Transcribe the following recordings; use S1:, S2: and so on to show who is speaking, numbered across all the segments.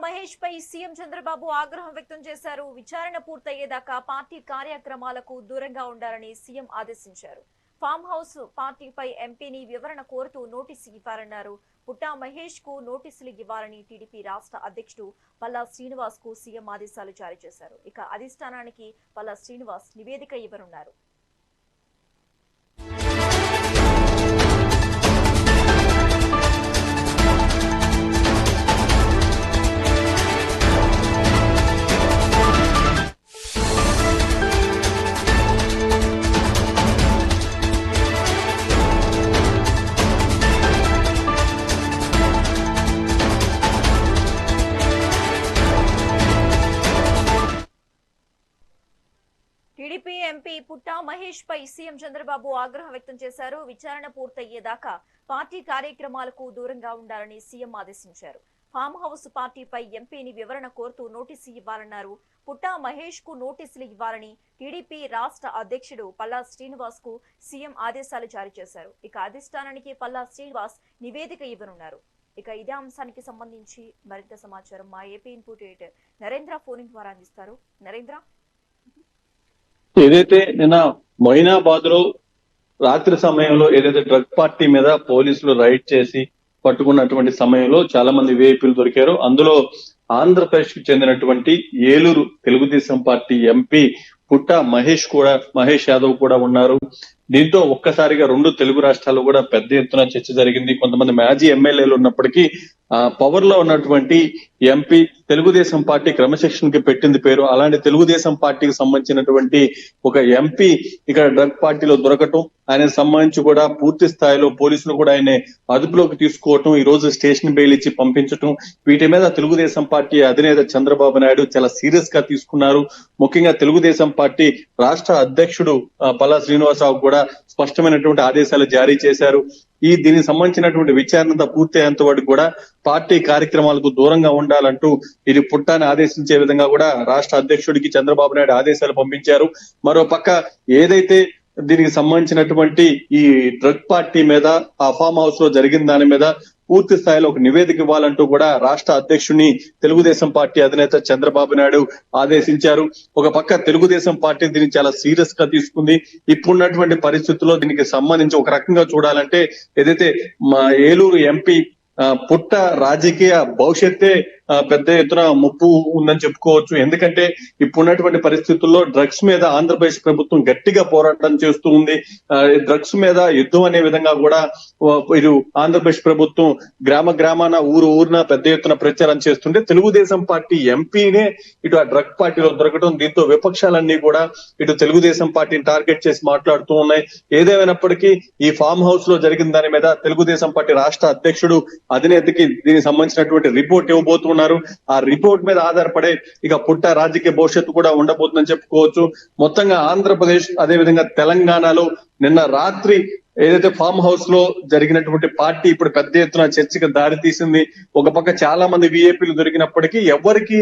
S1: మహేష్ పై CM Chandrababu ఆగ్రహం వ్యక్తం చేశారు. విచారణ పూర్తయ్యేదాకా పార్టీ కార్యక్రమాలకు దూరంగా ఉండాలని సీఎం ఆదేశించారు. ఫామ్ హౌస్ పార్టీపై ఎంపీని వివరణ కోరుతూ నోటీసు ఇవ్వాలన్నారు. పుట్టా మహేష్ కు నోటీసులు ఇవ్వాలని టీడీపీ రాష్ట్ర అధ్యక్షుడు పల్లా శ్రీనివాస్ కు సీఎం ఆదేశాలు జారీ చేశారు. ఇక అధిష్టానానికి పల్లా శ్రీనివాస్ నివేదిక ఇవ్వనున్నారు. టీడీపీ ఎంపీ పుట్టా మహేష్ పై సీఎం చంద్రబాబు ఆగ్రహం వ్యక్తం చేశారు. విచారణ పూర్తయ్యేదాకా పార్టీ కార్యక్రమాలకు దూరంగా ఉండాలని సీఎం ఆదేశించారు. ఫామ్ హౌస్ పార్టీపై ఎంపీని వివరణ కోరుతూ నోటీసు ఇవ్వాలన్నారు. పుట్టా మహేష్ కు నోటీసులు ఇవ్వాలని టీడీపీ రాష్ట్ర అధ్యక్షుడు పల్లా శ్రీనివాస్ కు సీఎం ఆదేశాలు జారీ చేశారు. ఇక అధిష్టానానికి పల్లా శ్రీనివాస్ నివేదిక ఇవ్వనున్నారు. ఇక ఇదే అంశానికి సంబంధించి మరింత సమాచారం మా AP input editor Narendra phone ద్వారా అందిస్తారు. నరేంద్ర,
S2: ఏదైతే నిన్న మొయినాబాద్ లో రాత్రి సమయంలో ఏదైతే డ్రగ్ పార్టీ మీద పోలీసులు రైడ్ చేసి పట్టుకున్నటువంటి సమయంలో చాలా మంది విఐపీలు దొరికారు. అందులో ఆంధ్రప్రదేశ్ కు చెందినటువంటి ఏలూరు తెలుగుదేశం పార్టీ ఎంపీ పుట్టా మహేష్ యాదవ్ కూడా ఉన్నారు. దీంతో ఒక్కసారిగా రెండు తెలుగు రాష్ట్రాల్లో కూడా పెద్ద ఎత్తున చర్చ జరిగింది. కొంతమంది మాజీ ఎమ్మెల్యేలు ఉన్నప్పటికీ పవర్ లో ఉన్నటువంటి ఎంపీ తెలుగుదేశం పార్టీ క్రమశిక్షణకి పెట్టింది పేరు. అలాంటి తెలుగుదేశం పార్టీకి సంబంధించినటువంటి ఒక ఎంపీ ఇక్కడ డ్రగ్ పార్టీలో దొరకటం, ఆయనకు సంబంధించి కూడా పూర్తి స్థాయిలో పోలీసులు కూడా ఆయన అదుపులోకి తీసుకోవటం, ఈ రోజు స్టేషన్ బెయిల్ ఇచ్చి పంపించటం, వీటి మీద తెలుగుదేశం పార్టీ అధినేత చంద్రబాబు నాయుడు చాలా సీరియస్ గా తీసుకున్నారు. ముఖ్యంగా తెలుగుదేశం పార్టీ రాష్ట్ర అధ్యక్షుడు పల్లా శ్రీనివాసరావు కూడా స్పష్టమైనటువంటి ఆదేశాలు జారీ చేశారు. దీనికి సంబంధించినటువంటి విచారణ పూర్తయ్యేంత వరకు కూడా పార్టీ కార్యక్రమాలకు దూరంగా ఉండాలంటూ ఇది పుట్టాన్ని ఆదేశించే విధంగా కూడా రాష్ట్ర అధ్యక్షుడికి చంద్రబాబు నాయుడు ఆదేశాలు పంపించారు. మరో పక్క ఏదైతే దీనికి సంబంధించినటువంటి ఈ డ్రగ్ పార్టీ మీద ఆ ఫామ్ హౌస్ లో జరిగిన దాని మీద పూర్తి స్థాయిలో ఒక నివేదిక ఇవ్వాలంటూ కూడా రాష్ట్ర అధ్యక్షుడిని తెలుగుదేశం పార్టీ అధినేత చంద్రబాబు నాయుడు ఆదేశించారు. ఒక పక్క తెలుగుదేశం పార్టీ దీన్ని చాలా సీరియస్ గా తీసుకుంది. ఇప్పుడున్నటువంటి పరిస్థితుల్లో దీనికి సంబంధించి ఒక రకంగా చూడాలంటే ఏదైతే మా ఏలూరు ఎంపీ పుట్ట రాజకీయ భవిష్యత్తే పెద్ద ఎత్తున ముప్పు ఉందని చెప్పుకోవచ్చు. ఎందుకంటే ఇప్పుడున్నటువంటి పరిస్థితుల్లో డ్రగ్స్ మీద ఆంధ్రప్రదేశ్ ప్రభుత్వం గట్టిగా పోరాటం చేస్తూ ఉంది. డ్రగ్స్ మీద యుద్ధం అనే విధంగా కూడా ఇటు ఆంధ్రప్రదేశ్ ప్రభుత్వం గ్రామాన ఊరున పెద్ద ఎత్తున ప్రచారం చేస్తుంటే తెలుగుదేశం పార్టీ ఎంపీనే ఇటు ఆ డ్రగ్ పార్టీలో దొరకడం, దీంతో విపక్షాలన్నీ కూడా ఇటు తెలుగుదేశం పార్టీని టార్గెట్ చేసి మాట్లాడుతూ ఉన్నాయి. ఏదేమైనప్పటికీ ఈ ఫామ్ హౌస్ లో జరిగిన దాని మీద తెలుగుదేశం పార్టీ రాష్ట్ర అధ్యక్షుడు అధినేతకి దీనికి సంబంధించినటువంటి రిపోర్ట్ ఇవ్వబోతున్నారు. ఆ రిపోర్ట్ మీద ఆధారపడే ఇక పుట్ట రాజకీయ భవిష్యత్తు కూడా ఉండబోతుందని చెప్పుకోవచ్చు. మొత్తంగా ఆంధ్రప్రదేశ్ అదేవిధంగా తెలంగాణలో నిన్న రాత్రి ఏదైతే ఫామ్ హౌస్ లో జరిగినటువంటి పార్టీ ఇప్పుడు పెద్ద ఎత్తున చర్చకు దారి తీసింది. ఒక పక్క చాలా మంది విఐపీలు దొరికినప్పటికీ ఎవరికి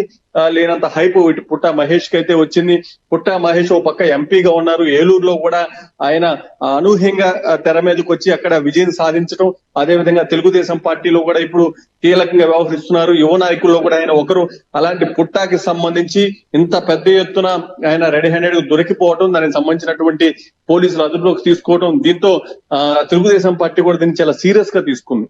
S2: లేనంత హైప్ ఇటు పుట్టా మహేష్ కి అయితే వచ్చింది. పుట్టా మహేష్ ఒక పక్క ఎంపీగా ఉన్నారు. ఏలూరులో కూడా ఆయన అనూహ్యంగా తెర మీదకి వచ్చి అక్కడ విజయం సాధించడం, అదేవిధంగా తెలుగుదేశం పార్టీలో కూడా ఇప్పుడు కీలకంగా వ్యవహరిస్తున్నారు. యువ నాయకుల్లో కూడా ఆయన ఒకరు. అలాంటి పుట్టాకి సంబంధించి ఇంత పెద్ద ఎత్తున ఆయన రెడీ హ్యాండెడ్ దొరికిపోవడం, దానికి సంబంధించినటువంటి పోలీసులు అదుపులోకి తీసుకోవడం, దీంతో తెలుగుదేశం పార్టీ కూడా దీన్ని చాలా సీరియస్ గా తీసుకుంది.